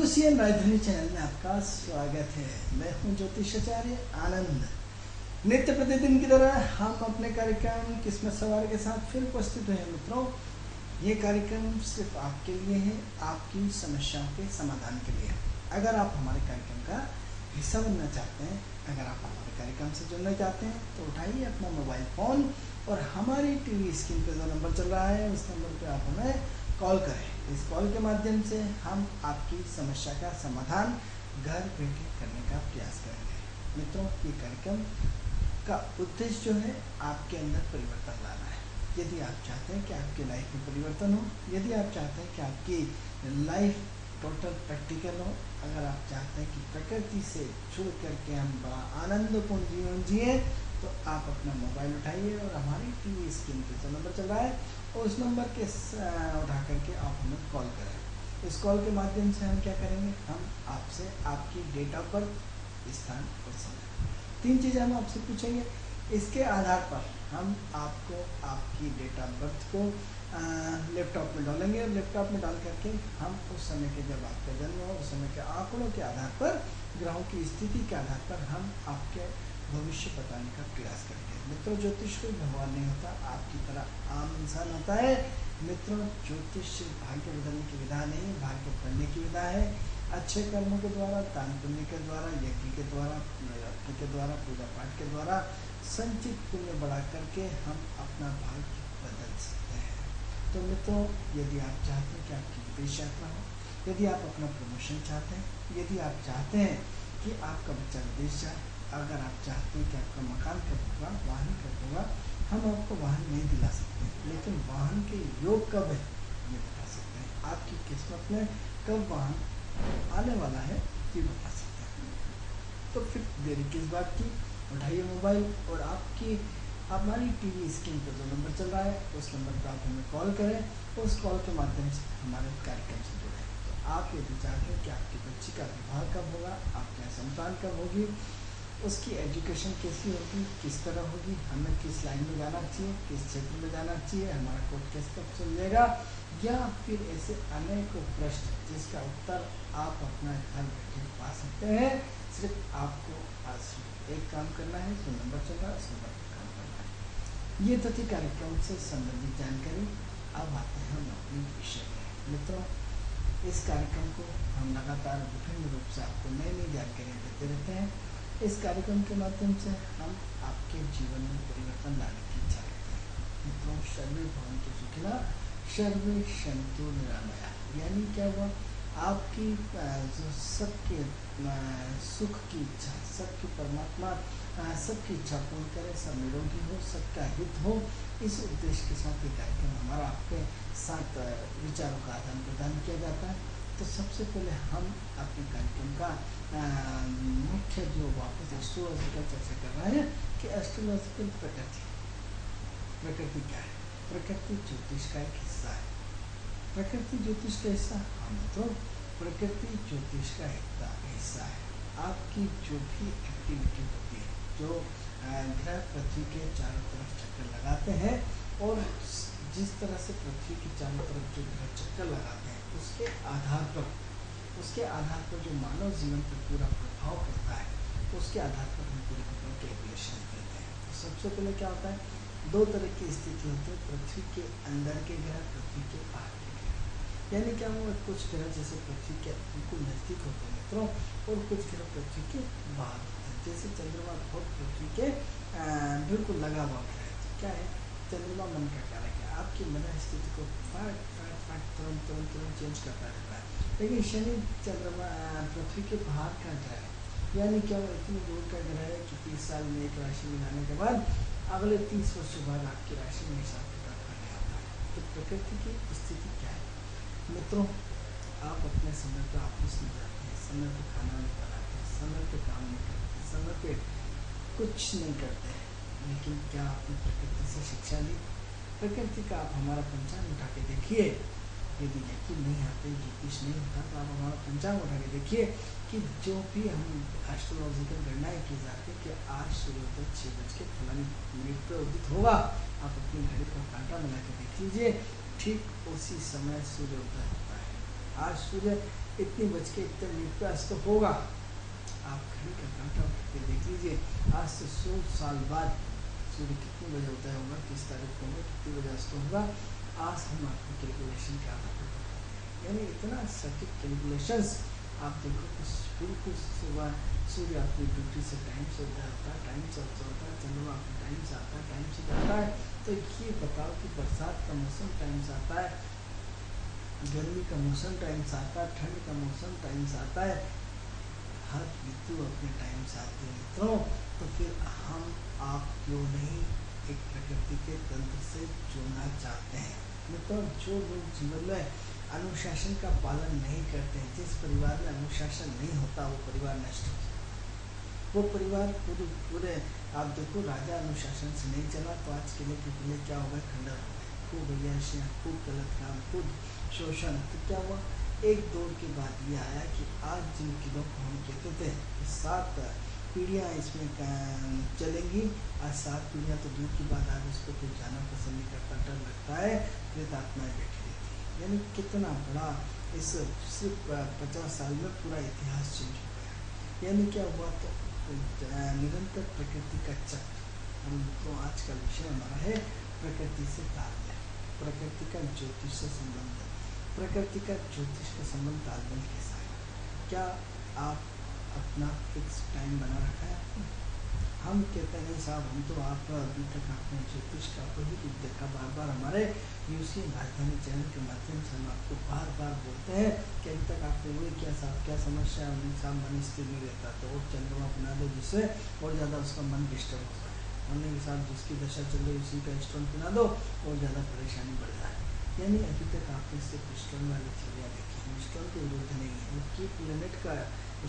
UCN राजधानी channel में आपका स्वागत है। मैं हूं ज्योतिषाचार्य आनंद। नित्य प्रतिदिन की तरह हम अपने कार्यक्रम किस्मत सवार के साथ फिर उपस्थित हुए हैं। मित्रों, ये कार्यक्रम सिर्फ आपके लिए है, आपकी समस्याओं के समाधान के लिए। अगर आप हमारे कार्यक्रम का हिस्सा बनना चाहते हैं, अगर आप हमारे कार्यक्रम से जुड़ना चाहते हैं तो उठाइए अपना मोबाइल फ़ोन और हमारी टीवी स्क्रीन पर जो नंबर चल रहा है उस नंबर पर आप हमें कॉल करें। इस कॉल के माध्यम से हम आपकी समस्या का समाधान घर बैठे करने का प्रयास करेंगे। मित्रों, ये कार्यक्रम का उद्देश्य जो है आपके अंदर परिवर्तन लाना है। यदि आप चाहते हैं कि आपकी लाइफ में परिवर्तन हो, यदि आप चाहते हैं कि आपकी लाइफ टोटल प्रैक्टिकल हो, अगर आप चाहते हैं कि प्रकृति से जुड़ करके हम बड़ा आनंदपूर्ण जीवन जिए, तो आप अपना मोबाइल उठाइए और हमारी टीवी स्क्रीन पर जो नंबर चल रहा है और उस नंबर के उठा करके आप हमें कॉल करें। इस कॉल के माध्यम से हम क्या करेंगे, हम आपसे आपकी डेट ऑफ बर्थ, स्थान और समय, 3 चीज़ें हम आपसे पूछेंगे। इसके आधार पर हम आपको आपकी डेट ऑफ बर्थ को लैपटॉप में डालेंगे और लैपटॉप में डाल करके हम उस समय के जब आपका जन्म हो उस समय के आंकड़ों के आधार पर, ग्रहों की स्थिति के आधार पर हम आपके भविष्य बताने का प्रयास करेंगे। मित्रों, ज्योतिष कोई भगवान नहीं होता, आपकी तरह आम इंसान होता है। मित्रों, ज्योतिष भाग्य बदलने की विधा नहीं, भाग्य पढ़ने की विधा है। अच्छे कर्मों के द्वारा, दान पुण्य के द्वारा, यज्ञ के द्वारा, नवरात्रि के द्वारा, पूजा पाठ के द्वारा संचित पुण्य बढ़ा करके हम अपना भाग्य बदल सकते हैं। तो मित्रों, यदि आप चाहते हैं कि आपकी विदेश यात्रा हो, यदि आप अपना प्रमोशन चाहते हैं, यदि आप चाहते हैं कि आपका बच्चा विदेश जाए, अगर आप चाहते हैं कि आपका मकान कब होगा, वाहन कब होगा, हम आपको वाहन नहीं दिला सकते, लेकिन वाहन के योग कब है ये बता सकते हैं। आपकी किस्मत में कब वाहन आने वाला है ये बता सकते हैं। तो फिर देरी किस बात की, उठाइए मोबाइल और आपकी हमारी टीवी स्क्रीन पर जो नंबर चल रहा है उस नंबर पर आप हमें कॉल करें और उस कॉल के माध्यम से हमारे कार्यक्रम से जुड़ें। तो आप यदि चाहते हैं कि आपकी बच्ची का विवाह कब होगा, आपके यहाँ संतान कब होगी, उसकी एजुकेशन कैसी होगी, किस तरह होगी, हमें किस लाइन में जाना चाहिए, किस क्षेत्र में जाना चाहिए, हमारा कोर्ट केस कब चल जाएगा, या फिर ऐसे अनेक प्रश्न जिसका उत्तर आप अपना घर बैठे पा सकते हैं। सिर्फ आपको आज एक काम करना है, जो नंबर चल रहा है उस नंबर पर काम करना है। ये तो थी कार्यक्रम से संबंधित जानकारी। अब आते हैं हम अपने विषय में। मित्रों, इस कार्यक्रम को हम लगातार विभिन्न रूप से आपको नई नई जानकारियाँ देते रहते हैं। इस कार्यक्रम के माध्यम से हम आपके जीवन में परिवर्तन लाने की इच्छा रखते हैं। मित्रों, सर्वे भवन्तु सुखिनः, सर्वे सन्तु निरामया। यानी क्या हुआ, आपकी जो सबके सुख की इच्छा, सबकी परमात्मा सबकी इच्छा पूर्ण करे, सब निरोगी हो, सबका हित हो, इस उद्देश्य के साथ ये कार्यक्रम हमारा आपके साथ विचारों का आदान प्रदान किया जाता है। तो सबसे पहले हम अपने कार्यक्रम का मुख्य जो वापस एस्ट्रोलॉजिकल चर्चा कर रहे हैं कि एस्ट्रोलॉजिकल प्रकृति क्या है। प्रकृति ज्योतिष का एक हिस्सा है। प्रकृति ज्योतिष का हिस्सा, हम तो प्रकृति ज्योतिष का हिस्सा है। आपकी जो भी एक्टिविटी होती है, जो ग्रह पृथ्वी के चारों तरफ चक्कर लगाते हैं और जिस तरह से पृथ्वी के चारों तरफ जो ग्रह चक्कर लगाते हैं उसके आधार पर जो मानव जीवन पर पूरा प्रभाव पड़ता है, उसके आधार पर हम पूरे के पूरे कैलकुलेशन करते हैं। तो सबसे पहले क्या होता है, 2 तरह की स्थिति होती है, पृथ्वी के अंदर के ग्रह, पृथ्वी के बाहर के ग्रह। यानी क्या हुआ, कुछ ग्रह जैसे पृथ्वी के बिल्कुल नज़दीक होते हैं मित्रों, और कुछ ग्रह पृथ्वी के बाहर होते हैं। जैसे चंद्रमा बहुत पृथ्वी के बिल्कुल लगा हुआ ग्रह है। तो क्या है, चंद्रमा मन का कारक है, आपकी मन स्थिति को तुरंत चेंज करता रहता है। लेकिन शनि चंद्रमा पृथ्वी के बाहर का ग्रह है। यानी क्या वो इतनी दूर का ग्रह है कि 30 साल में एक राशि में जाने के बाद अगले 30 वर्षों बाद आपकी राशि में हिसाब किताब करने आता है। तो प्रकृति की स्थिति क्या है मित्रों, आप अपने समय पर ऑफिस में जाते हैं, समय पर खाना नहीं बनाते हैं, समय पर काम नहीं करते, समय पर कुछ नहीं करते हैं, लेकिन क्या आपने प्रकृति से शिक्षा ली? प्रकृति का आप हमारा पंचांग उठा के देखिए। यदि यकीन नहीं आते, ज्योतिष नहीं होता, तो आप हमारा पंचांग उठा के देखिए कि जो भी हम एस्ट्रोलॉजिकल गणनाएँ की जाती है कि आज सूर्योदय 6 बज के फलानी मिनट पर उदित होगा, आप अपनी घड़ी पर कांटा मिला के देख लीजिए, ठीक उसी समय सूर्योदय होता है। आज सूर्य इतनी बज के इतने मिनट पे आज तो होगा। आप घड़ी का कांटा उठ के देख लीजिए, आज से 100 साल बाद सूर्य कितने बजे उदय होगा, किस तारीख को होगा, कितनी बजे अस्त होगा, आज हम आपको कैलकुलेशन के आधार पर बता देंगे। यानी इतना सटीक कैलकुलेशंस आप देखो कि बिल्कुल सुबह सूर्य अपनी ड्यूटी से टाइम से उदय होता है, टाइम से अस्त होता है, चंद्रमा अपने टाइम से आता है, टाइम से जाता है। तो ये बताओ कि बरसात का मौसम टाइम से आता है, गर्मी का मौसम टाइम से आता है, ठंड का मौसम टाइम से आता है, हर ऋतु अपने टाइम से आती है मित्रों। तो फिर हम आप क्यों नहीं एक प्रकृति के तंत्र से जुड़ना चाहते हैं मित्रों। जो लोग जीवन में अनुशासन का पालन नहीं करते हैं, जिस परिवार में अनुशासन नहीं होता वो परिवार नष्ट हो जाता है। वो परिवार पूरे आप देखो, राजा अनुशासन से नहीं चला तो आज किले के किले क्या हो गए, खंडर हो गए, खूब अय्याशियाँ, खूब गलत काम, खूब शोषण। तो क्या हुआ, एक दौर के बाद ये आया कि आज जिन किलों को हम कहते थे कि 7 पीढ़ियाँ इसमें चलेंगी, आज 7 पीढ़ियाँ तो दूर की बात, आज उस पर कोई जाना पसंद नहीं करता, डर लगता है, प्रेत आत्माएँ बैठी रहती है। यानी कितना बड़ा इस सिर्फ 50 साल में पूरा इतिहास चेंज हो गया। यानी क्या हुआ, तो निरंतर प्रकृति का चक्र। हम तो आज का विषय हमारा है प्रकृति से तालमेल, प्रकृति का ज्योतिष से संबंध, प्रकृति का ज्योतिष का संबंध तालमेल कैसा है। क्या आप अपना फिक्स टाइम बना रखा है आपने? हम कहते हैं साहब, हम तो आप अभी तक आपने ज्योतिष का वही रूप देखा, बार बार हमारे यूसी राजधानी चैनल के माध्यम से हम आपको बार बार बोलते हैं कि अभी तक आपने वही क्या साहब, क्या समस्या है, उन्हें साहब मन स्थिर नहीं रहता, तो और चंद्रमा बना दो जिससे और ज़्यादा उसका मन डिस्टर्ब होता है, उन्हें के साथ जिसकी दशा चल रही उसी का स्टोन पिला दो और ज़्यादा परेशानी बढ़ जाए। यानी अभी तक आपने सिर्फ स्टोन वाली चीज़ें देखी, स्टोन के विरुद्ध नहीं है। वो की प्लेनेट का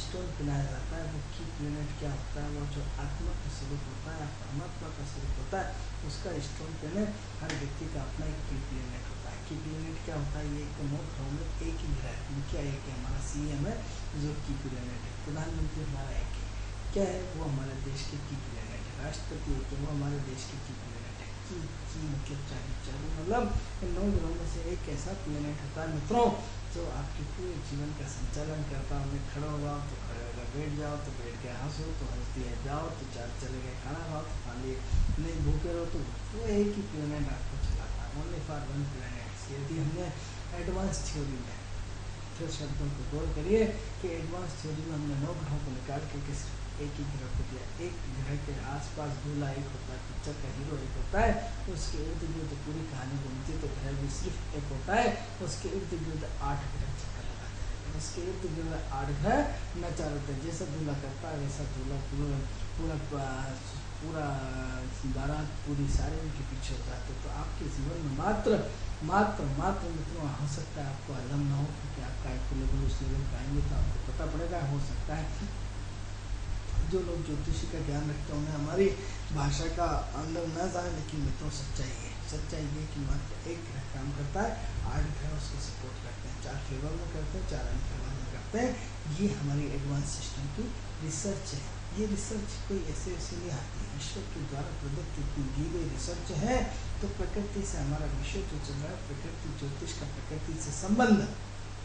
स्टोन पिलाया जाता है। वो की प्लेनेट क्या होता है, वो जो आत्मा का स्वरूप होता है, परमात्मा का स्वरूप होता है, उसका स्टोन प्लेनेट हर व्यक्ति का अपना एक की प्लेनेट होता है। की प्लेनेट क्या होता है, ये एक 9 ग्रहों में एक ही ग्रह है। क्या एक है, हमारा CM है जो की प्लेनेट है, प्रधानमंत्री हमारा एक है, क्या है वो हमारे देश की प्लेनेट है, राष्ट्रपति एक है वो हमारे देश की प्लेनेट है। की मतलब 40 मतलब 9 ग्रहों में से एक ऐसा प्लेनेट होता है मित्रों जो आपके पूरे जीवन का संचालन करता है। उन्हें खड़े हो जाओ तो खड़े हो गए, बैठ जाओ तो बैठ गए, हंसो तो हंस दिए, जाओ तो चले गए, खाना खाओ तो खा लिए, नहीं भूखे रहो तो वो एक ही प्लेनेट आपको चलाता है, ओनली फॉर वन प्लेनेट। यदि हमने एडवांस थ्योरी में फिर शब्दों को गौर करिए कि एडवांस थ्योरी में हमने 9 ग्रहों को निकाल के किस एक ही ग्रह को दिया, एक ग्रह के आसपास दूल्हा एक होता है, पिक्चर का हीरो एक होता है, उसके इर्द गिर्द पूरी कहानी घूमती, तो ग्रह भी सिर्फ एक होता है, उसके इर्द गिर्द 8 ग्रह चक्कर लगाते हैं, उसके इर्द गिर्द 8 ग्रह नचा रहते हैं। जैसा दूल्हा करता है वैसा दूल्हा पूरा बारात पूरी सारे उनके पीछे हो जाते। तो आपके जीवन में मात्र मित्रों हो सकता है आपको हजम ना हो, क्योंकि आपका एक लेवल उस लेवल पर आएंगे तो आपको पता पड़ेगा। हो सकता है जो लोग ज्योतिषी का ज्ञान रखते हैं उन्हें हमारी भाषा का अंदर न जाए, लेकिन मित्रों सच्चाई ये कि मात्र एक ग्रह काम करता है, 8 ग्रह उसको सपोर्ट करते हैं, 4 फेवर में करते हैं, 4 अनफेवर में करते हैं। ये हमारी एडवांस सिस्टम की रिसर्च है। ये रिसर्च कोई ऐसे नहीं आती, ईश्वर के द्वारा प्रदत्त इतनी दी गई रिसर्च है। तो प्रकृति से हमारा विषय जो चल रहा है, प्रकृति ज्योतिष का प्रकृति से संबंध,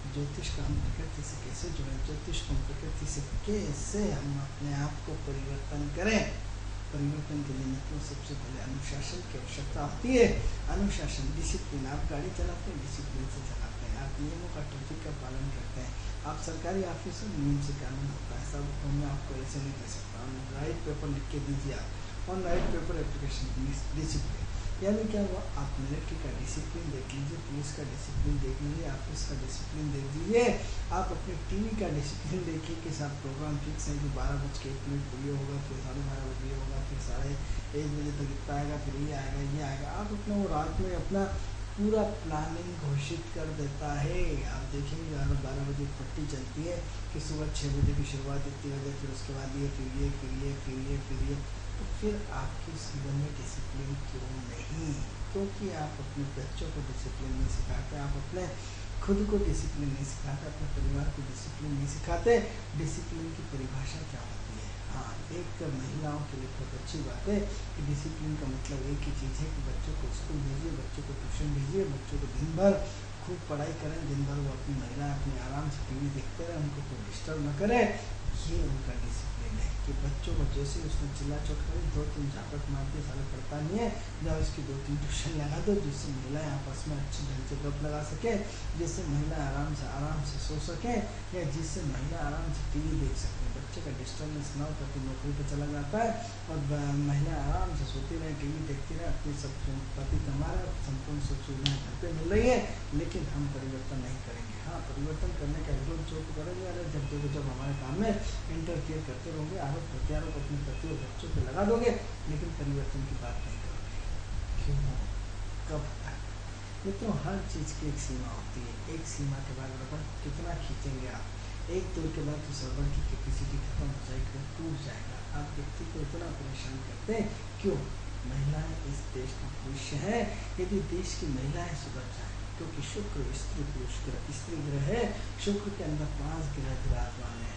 ज्योतिष का हम प्रकृति से कैसे जुड़े, ज्योतिष को हम प्रकृति से कैसे हम अपने आप को परिवर्तन करें। परिवर्तन के लिए मित्रों सबसे पहले अनुशासन की आवश्यकता होती है। अनुशासन, डिसिप्लिन। आप गाड़ी चलाते हैं डिसिप्लिन से चलाते हैं, आप नियमों का ट्रैफिक का पालन करते हैं, आप सरकारी ऑफिस में नियम से कानून होता है, सब मैं आपको ऐसे नहीं कह सकता। राइट पेपर लिख के दीजिए आप, on right paper application discipline. यानी क्या हुआ, आप मिलिट्री का डिसिप्लिन देख लीजिए, पुलिस का डिसिप्लिन देख लीजिए, ऑफिस का डिसिप्लिन देख लीजिए, आप अपने टीवी का डिसिप्लिन देखिए कि साथ प्रोग्राम फिक्स है कि 12:01 पर ये होगा, फिर 12:30 बजे ये होगा, फिर 1:30 बजे तक इतना आएगा, फिर ये आएगा। आप अपना वो रात में अपना पूरा प्लानिंग घोषित कर देता है। आप देखेंगे 12 बजे पट्टी चलती है कि सुबह 6 बजे की शुरुआत इतनी बजे, फिर उसके बाद ये, फिर ये। तो फिर आपके जीवन में डिसिप्लिन क्यों नहीं? क्योंकि आप अपने बच्चों को डिसिप्लिन नहीं सिखाते, आप अपने खुद को डिसिप्लिन नहीं सिखाते, अपने परिवार को डिसिप्लिन नहीं सिखाते। डिसिप्लिन की परिभाषा क्या होती है? हाँ, एक महिलाओं के लिए बहुत अच्छी बात है कि डिसिप्लिन का मतलब एक ही चीज़ है कि बच्चों को स्कूल भेजिए, बच्चों को ट्यूशन भेजिए, बच्चों को दिन भर खूब पढ़ाई करें, दिन भर वो अपनी महिला अपने आराम से टीवी देखते रहे, उनको कोई डिस्टर्ब न करे। ये उनका डिसिप्लिन है कि बच्चों को जैसे उसने चिल्ला चोट करी, 2-3 झापट मार के साले पढ़ता नहीं है, जाओ इसकी 2-3 ट्यूशन लगा दो, जिससे महिलाएं आपस में अच्छी ढंग से गप लगा सके, जिससे महिला आराम से सो सके, या जिससे महिला आराम से टीवी देख सके। बच्चे का डिस्टर्बेंस ना हो, पति नौकरी पर चला जाता है और महिला आराम से सोती रहे, टीवी देखती रहे, अपनी सब पति कमा रहे, संपूर्ण सुख सुविधाएं घर पर मिल रही है, लेकिन हम परिवर्तन नहीं करेंगे। हाँ, परिवर्तन करने का विरोध जो करेंगे, अरे जब हमारे काम में इंटरफेयर करते रहोगे, आरोप प्रत्यारोप अपने पति और बच्चों पे लगा दोगे, लेकिन परिवर्तन की बात नहीं करोगे। क्यों? कब तक? मित्रों, हर चीज़ की एक सीमा होती है। एक सीमा के बाद रबड़ कितना खींचेंगे आप, एक दूर के बाद तो रबड़ की कैपेसिटी खत्म हो जाएगी, टूट जाएगा। आप व्यक्ति को इतना परेशान करते हैं क्यों? महिलाएं इस देश का भविष्य है। यदि देश की महिलाएं सुधर जाए, क्योंकि शुक्र स्त्री पुरुष ग्रह, स्त्री ग्रह है, शुक्र के अंदर 5 ग्रह विराजमान है।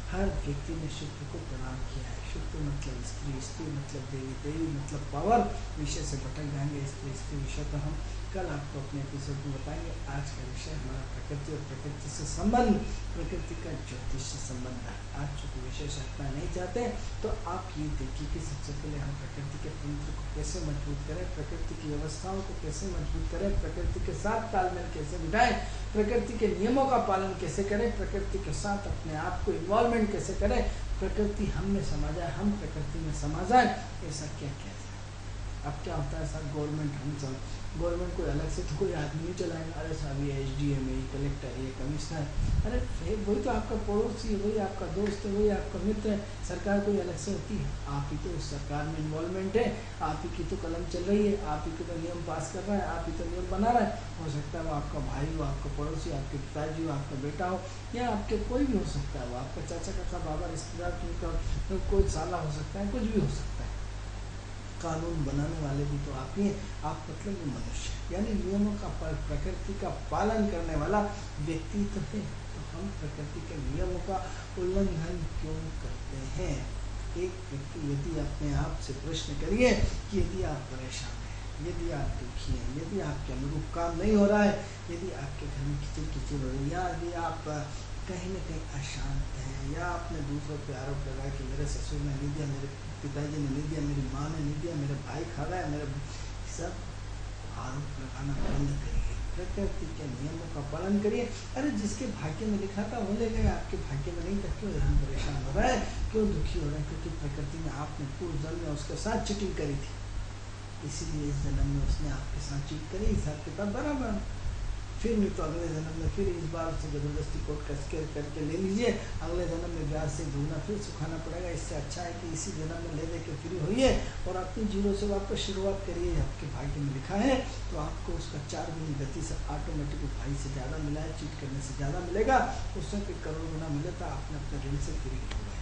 हर व्यक्ति ने शुक्र को प्रणाम किया है। शुक्र मतलब स्त्री, स्त्री मतलब देवी, देवी मतलब पावर। विषय से भटक जाएंगे, स्त्री विषय पर हम कल आपको अपने एपिसोड में बताएंगे। आज का विषय हमारा प्रकृति और प्रकृति से संबंध, प्रकृति का ज्योतिष से संबंध है। आज चूँकि विषय से हटना नहीं चाहते, तो आप ये देखिए कि सबसे पहले हम प्रकृति के तंत्र को कैसे मजबूत करें, प्रकृति की व्यवस्थाओं को कैसे मजबूत करें, प्रकृति के साथ तालमेल कैसे बिठाएं, प्रकृति के नियमों का पालन कैसे करें, प्रकृति के साथ अपने आप को इन्वॉल्वमेंट कैसे करें, प्रकृति हम में समा जाए, हम प्रकृति में समा जाए। ऐसा क्या किया जाए? अब क्या होता है साहब, गवर्नमेंट कोई अलग से तो कोई आदमी नहीं चलाएगा। अरे साहब ये SDM है, ये कलेक्टर है, ये कमिश्नर, अरे वही तो आपका पड़ोसी है, वही आपका दोस्त है, वही आपका मित्र है। सरकार कोई अलग से होती है? आप ही तो उस सरकार में इन्वॉल्वमेंट है, आप ही की तो कलम चल रही है, आप ही तो नियम पास कर रहा है, आप ही तो नियम बना रहा है। हो सकता है वो आपका भाई हो, आपका पड़ोसी, आपके पिताजी हो, आपका बेटा हो, या आपके कोई भी हो सकता है, वो आपका चाचा काका बाबा रिश्तेदार, तो कोई साला हो सकता है, कुछ भी हो सकता है। कानून बनाने वाले भी तो आप ही हैं। आप मतलब वो मनुष्य, यानी नियमों का प्रकृति का पालन करने वाला व्यक्ति तो है। तो हम प्रकृति के नियमों का उल्लंघन क्यों करते हैं? एक व्यक्ति यदि अपने आप से प्रश्न करिए कि यदि आप परेशान हैं, यदि आप दुखी हैं, यदि आपके अनुरूप काम नहीं हो रहा है, यदि आपके घर में किचिर हो रही है, या यदि आप कहीं न कहीं अशांत हैं, या आपने दूसरों पर आरोप लगाया कि मेरे ससुर ने नहीं दिया, मेरे पिताजी ने नहीं दिया, मेरी माँ ने नहीं दिया, मेरे भाई खा रहा है, मेरे सब आरोप लगाना बंद करिए, प्रकृति के नियमों का पालन करिए। अरे जिसके भाग्य में लिखा था वो ले गए, आपके भाग्य में नहीं था, क्यों हम परेशान हो रहा है, क्यों दुखी हो रहा है? क्योंकि प्रकृति ने आपने पूर्व जन्म में उसके साथ चीटिंग करी थी, इसीलिए इस जन्म में उसने आपके साथ चीट करी। हिसाब किताब बराबर, फिर नहीं तो अगले जन्म में फिर इस बार से जबरदस्ती कोर्ट कस करके ले लीजिए, अगले जन्म में ब्याज से दूना फिर सुखाना पड़ेगा। इससे अच्छा है कि इसी जन्म में ले दे के फ्री होइए और अपनी जीरो से वापस शुरुआत करिए। आपके भाग्य में लिखा है तो आपको उसका 4 गुनी गति से ऑटोमेटिक भाई से ज़्यादा मिला है, चीट करने से ज़्यादा मिलेगा, उससे फिर करोड़ गुना मिले तो आपने अपने ऋण से फ्री हो गए।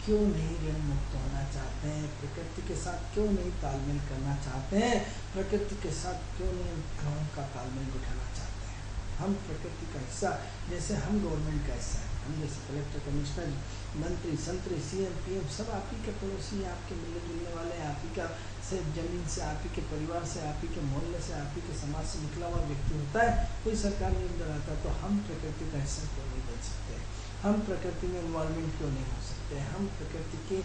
क्यों नहीं ऋण मुक्त होना चाहते हैं? प्रकृति के साथ क्यों नहीं तालमेल करना चाहते हैं? प्रकृति के साथ क्यों नहीं ग्रहों का तालमेल बिठाना चाहते हैं? हम प्रकृति का हिस्सा, जैसे हम गवर्नमेंट का हिस्सा है, हम जैसे कलेक्टर, कमिश्नर, मंत्री, संतरी, CM, PM सब आप ही के पड़ोसी, आपके मिलने जुलने वाले, आप ही का से जमीन से, आप ही के परिवार से, आप ही के मोहल्ले से, आप ही के समाज से निकला हुआ व्यक्ति होता है। कोई सरकार नहीं अंदर आता, तो हम प्रकृति का हिस्सा क्यों नहीं बन सकते? हम प्रकृति में इन्वॉल्वमेंट क्यों नहीं हो सकते? हम प्रकृति के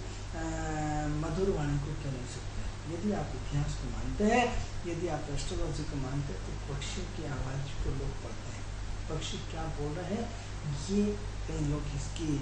मधुर वाणी को क्यों नहीं सुनते? यदि आप इतिहास को मानते हैं, यदि आप एस्ट्रोलॉजी को मानते हैं, तो पक्षियों की आवाज़ को लोग पढ़ते हैं। पक्षी क्या बोल रहे हैं, ये कई लोग इसकी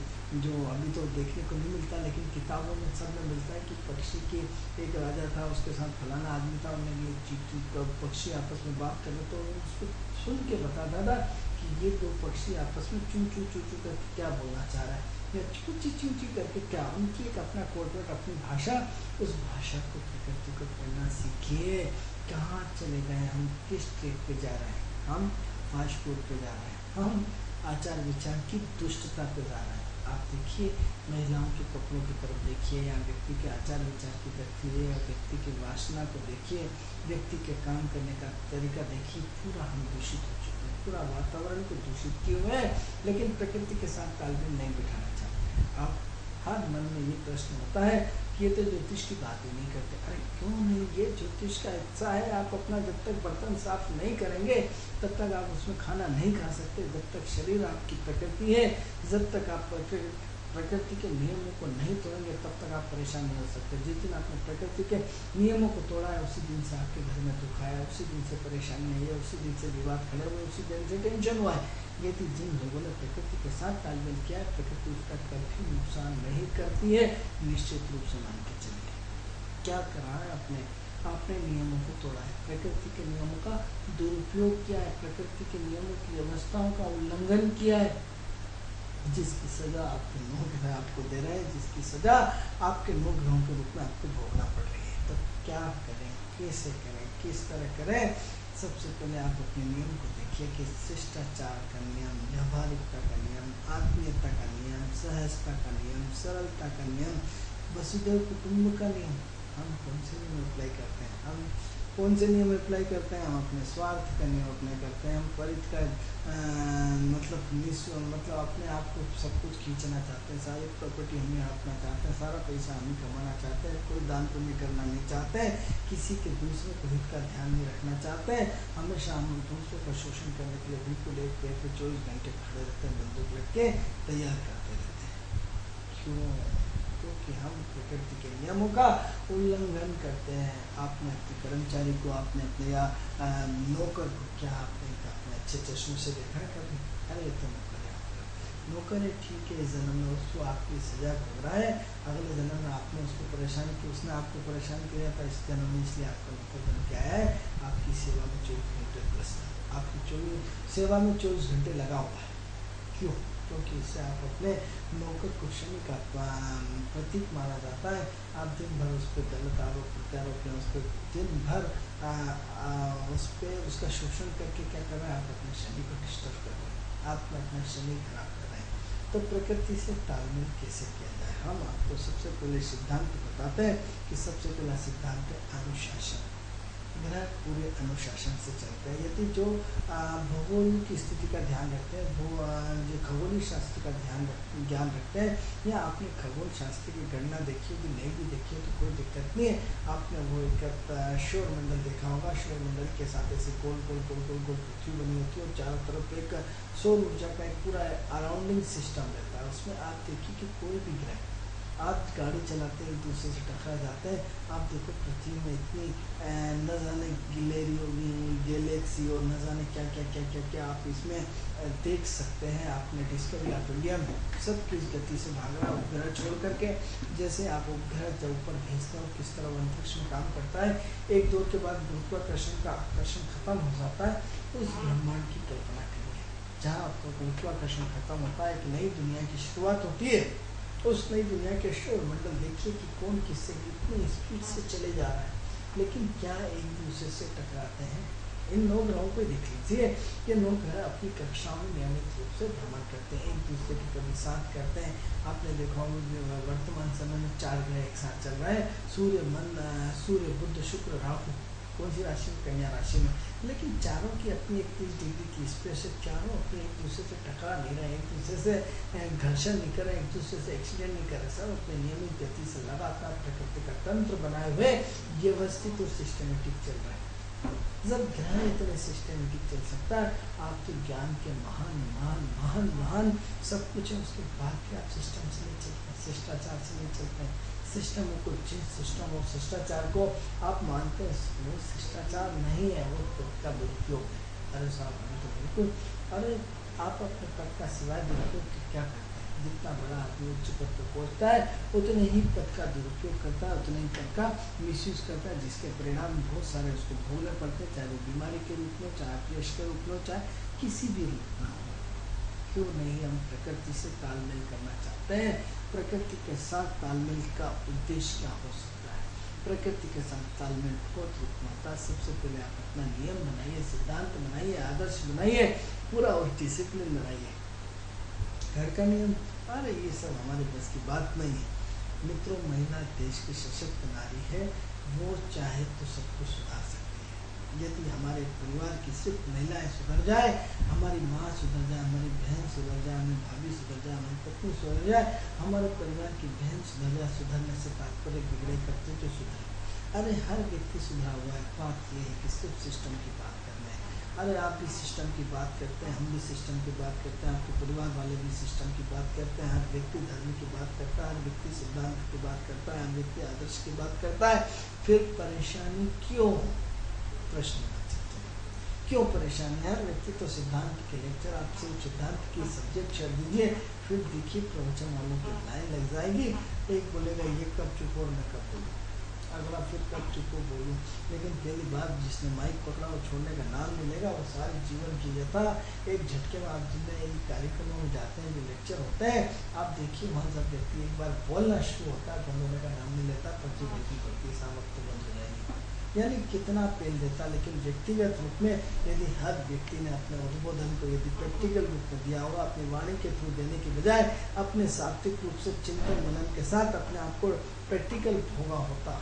जो अभी तो देखने को नहीं मिलता, लेकिन किताबों में सब में मिलता है कि पक्षी के एक राजा था, उसके साथ फलाना आदमी था, उन्हें ये चींटी पक्षी आपस में बात कर रहे, तो उसको सुन के बताता था कि ये 2 पक्षी आपस में चू चू चू चू करके क्या बोलना चाह रहा है, या चू ची चू ची करके क्या, उनकी एक अपना कोडवर्ड, अपनी भाषा, उस भाषा को प्रकृति को पढ़ना सीखिए। कहाँ चले गए हम, किस ट्रेक पे जा रहे हैं? हम फास्ट फूड पे जा रहे हैं, हम आचार विचार की दुष्टता पे जा रहे हैं। आप देखिए, महिलाओं के कपड़ों की तरफ देखिए, या व्यक्ति के आचार विचार की देखिए, या व्यक्ति की वासना को देखिए, व्यक्ति के काम करने का तरीका देखिए, पूरा हम दूषित हो चुके हैं, पूरा वातावरण को दूषित किए हुए हैं, लेकिन प्रकृति के साथ तालमेल नहीं बिठाना चाहते हैं। आप हर मन में ये प्रश्न होता है कि ये तो ज्योतिष की बात ही नहीं करते। अरे क्यों नहीं, ये ज्योतिष का हिस्सा है। आप अपना जब तक बर्तन साफ नहीं करेंगे तब तक आप उसमें खाना नहीं खा सकते। जब तक शरीर आपकी प्रकृति है, जब तक आप प्रकृति के नियमों को नहीं तोड़ेंगे तब तक आप परेशान नहीं हो सकते। जिस दिन आपने प्रकृति के नियमों को तोड़ा है उसी दिन से आपके घर में दुख आया, उसी दिन से परेशानी आई है, उसी दिन से विवाद खड़े हुए, उसी दिन से टेंशन हुआ है। यदि जिन लोगों ने प्रकृति के साथ तालमेल किया है, प्रकृति उसका कभी नुकसान नहीं करती है। निश्चित रूप से मान के चलिए क्या करा है, आपने नियमों को तोड़ा है, प्रकृति के नियमों का दुरुपयोग किया है, प्रकृति के नियमों की व्यवस्थाओं का उल्लंघन किया है, जिसकी सजा आपके नौ ग्रह आपको दे रहे हैं, जिसकी सजा आपके नौ ग्रहों के रूप में आपको भोगना पड़ रही है। तो क्या करें, कैसे करें, किस तरह करें? सबसे पहले आप अपने नियम को देखिए कि शिष्टाचार का नियम, व्यावहारिकता का नियम, आत्मीयता का नियम, सहजता का नियम, सरलता का नियम, वसुधैव कुटुंब का नियम, हम कौन से नियम अप्लाई करते हैं? हम कौन से नियम अप्लाई करते हैं? हम अपने स्वार्थ का नियम अप्लाई करते हैं। हम परित का मतलब अपने आप को सब कुछ खींचना चाहते हैं, सारी प्रॉपर्टी हमें हड़पना चाहते हैं, सारा पैसा हम ही कमाना चाहते हैं, कोई दान पुण्य करना नहीं चाहते हैं, किसी के दूसरे को हित का ध्यान नहीं रखना चाहते हैं। हमेशा हम दूसरों का शोषण करने के लिए बिल्कुल एक पेड़ पे 24 घंटे खड़े रहते हैं, बंदूक लग के तैयार करते रहते हैं। क्यों? क्योंकि हम प्रकृति के नियमों का उल्लंघन करते हैं। आपने अपने कर्मचारी को, आपने अपने या नौकर को क्या आपने अपने अच्छे चश्मे से देखा है कभी? अरे तो नौकर है, ठीक है, इस जन्म में उसको आपकी सजा भोग रहा है, अगले जन्म में आपने उसको परेशान किया, उसने आपको परेशान किया था, इस जन्म में इसलिए आपका नौकर बन के आया है, आपकी सेवा में 24 घंटे ग्रस्त, आपकी सेवा में 24 घंटे लगा हुआ है। क्यों? क्योंकि इससे आप अपने नौकर को शनि का प्रतीक माना जाता है। आप दिन भर उस पर गलत आरोप प्रत्यारोप या उस पर दिन भर उस पर उसका शोषण करके क्या कर रहे हैं? आप अपने शनि को डिस्टर्ब कर रहे हैं, आप अपना शनि खराब कर रहे हैं। तो प्रकृति से तालमेल कैसे किया जाए? हम आपको सबसे पहले सिद्धांत बताते हैं कि सबसे पहला सिद्धांत है अनुशासन। ग्रह पूरे अनुशासन से चलते हैं। यदि जो भूगोल की स्थिति का ध्यान रखते हैं, वो जो खगोलीय शास्त्र का ज्ञान रखते हैं, या आपने खगोल शास्त्र की गणना देखी होगी, नहीं भी देखी हो तो कोई दिक्कत नहीं है। आपने वो एक सौरमंडल देखा होगा, सौरमंडल के साथ ऐसे गोल गोल गोल गोल गोल पृथ्वी बनी होती है और चारों तरफ एक सौर ऊर्जा का एक पूरा अराउंडिंग सिस्टम रहता है। उसमें आप देखिए कि कोई भी ग्रह, आप गाड़ी चलाते हैं एक दूसरे से टकरा जाते हैं। आप देखो पृथ्वी में इतनी न जाने गैलेक्सी और न जाने क्या क्या क्या क्या क्या आप इसमें देख सकते हैं। आपने डिस्कवरी ऑफ इंडिया में सब किस गति से भाग रहा है उपग्रह छोड़ करके। जैसे आप उपग्रह जब ऊपर भेजते हो किस तरह अंतरिक्ष में काम करता है, एक दौर के बाद गुरुत्वाकर्षण का आकर्षण खत्म हो जाता है। तो इस ब्रह्मांड की कल्पना करिए, जहाँ आपको गुरुत्वाकर्षण खत्म होता है, एक नई दुनिया की शुरुआत होती है। उस नई दुनिया के सौरमंडल देखिए कि कौन किससे कितनी स्पीड से चले जा रहा है, लेकिन क्या एक दूसरे से टकराते हैं? इन 9 ग्रहों को देख लीजिए, ये 9 ग्रह अपनी कक्षाओं में नियमित रूप से भ्रमण करते हैं, एक दूसरे के कभी साथ करते हैं। आपने देखा होगा वर्तमान समय में 4 ग्रह एक साथ चल रहे हैं, सूर्य बुध शुक्र राहु, कौन सी राशि में? कन्या राशि में। लेकिन चारों की अपनी 31 डिग्री की स्पेस है, चारों अपने एक दूसरे से टकरा नहीं रहे, एक दूसरे से घर्षण नहीं कर रहे, एक दूसरे से एक्सीडेंट नहीं कर रहे, सब अपने नियमित गति से लगातार प्रकृति का तंत्र बनाए हुए व्यवस्थित और सिस्टमेटिक चल रहे हैं। जब ग्रह इतने सिस्टमेटिक चल सकता है, आप तो ज्ञान के महान महान महान महान सब कुछ है, उसके बाद भी आप सिस्टम से नहीं चलते, शिष्टाचार से नहीं चलते। सिस्टम को जिस सिस्टम और शिष्टाचार को आप मानते हैं वो शिष्टाचार नहीं है, वो पद का दुरुपयोग है। अरे साहब हम तो बिल्कुल, अरे आप अपने पद का सिवाय दुरुपयोग क्या करते हैं? जितना बड़ा आदमी उच्च पद पर पहुँचता है उतने ही पद का दुरुपयोग करता है, उतने ही पद का मिसयूज करता है, जिसके परिणाम बहुत सारे उसको भोगने पड़ते हैं, चाहे वो बीमारी के रूप में, चाहे क्लेश के रूप में, चाहे किसी भी रूप में हो। क्यों नहीं हम प्रकृति से तालमेल करना चाहते हैं? प्रकृति के साथ तालमेल का उद्देश्य क्या हो सकता है? प्रकृति के साथ तालमेल बहुत रूप में होता है। सबसे पहले आप अपना नियम बनाइए, सिद्धांत बनाइए, आदर्श बनाइए, पूरा और डिसिप्लिन बनाइए। घर का नियम, अरे ये सब हमारे बस की बात नहीं है। मित्रों, महिला देश की सशक्त नारी है, वो चाहे तो सब कुछ सुधार सकती है। यदि हमारे परिवार की सिर्फ महिलाएं सुधर जाए, हमारी माँ सुधर जाए, हमारी बहन सुधर जाए, हमारी भाभी सुधर जाए, हमारी पत्नी सुधर जाए, हमारे परिवार की बहन सुधर जाए, सुधरने से तात्पर्य बिगड़े करते तो सुधरे। अरे हर व्यक्ति सुधरा हुआ है, बात ये है कि सिर्फ सिस्टम की बात करना है। अरे आप भी सिस्टम की बात करते हैं, हम भी सिस्टम की बात करते हैं, आपके परिवार वाले भी सिस्टम की बात करते हैं, हर व्यक्ति धर्म की बात करता है, हर व्यक्ति सिद्धांत की बात करता है, हर व्यक्ति आदर्श की बात करता है, फिर परेशानी क्यों? प्रश्न क्यों परेशानी? हर व्यक्ति तो सिद्धांत के लेक्चर आपसे सिद्धांत की सब्जेक्ट छोड़ दीजिए, फिर देखिए प्रवचन वालों की लाइन लग जाएगी। एक बोलेगा ये कब चुप और मैं कब बोलूँ, अगला फिर कब चुप हो बोलूँ। लेकिन पहली बात, जिसने माइक पकड़ा वो छोड़ने का नाम नहीं लेगा। वो सारी जीवन की यथा एक झटके में आप जितने इन कार्यक्रमों में जाते हैं, जो लेक्चर होते हैं, आप देखिए वहाँ सब व्यक्ति एक बार बोलना शुरू होता है, बंद होने का नाम नहीं लेता, पर्ची भेजनी पड़ती है, साहब अब तो बंद हो जाएगी। यानी कितना पेल देता। लेकिन व्यक्तिगत रूप में यदि हर व्यक्ति ने अपने उद्बोधन को यदि प्रैक्टिकल रूप में दिया होगा, अपनी वाणी के थ्रू देने की बजाय अपने सात्विक रूप से चिंतन मनन के साथ अपने आप को प्रैक्टिकल भोगा होता,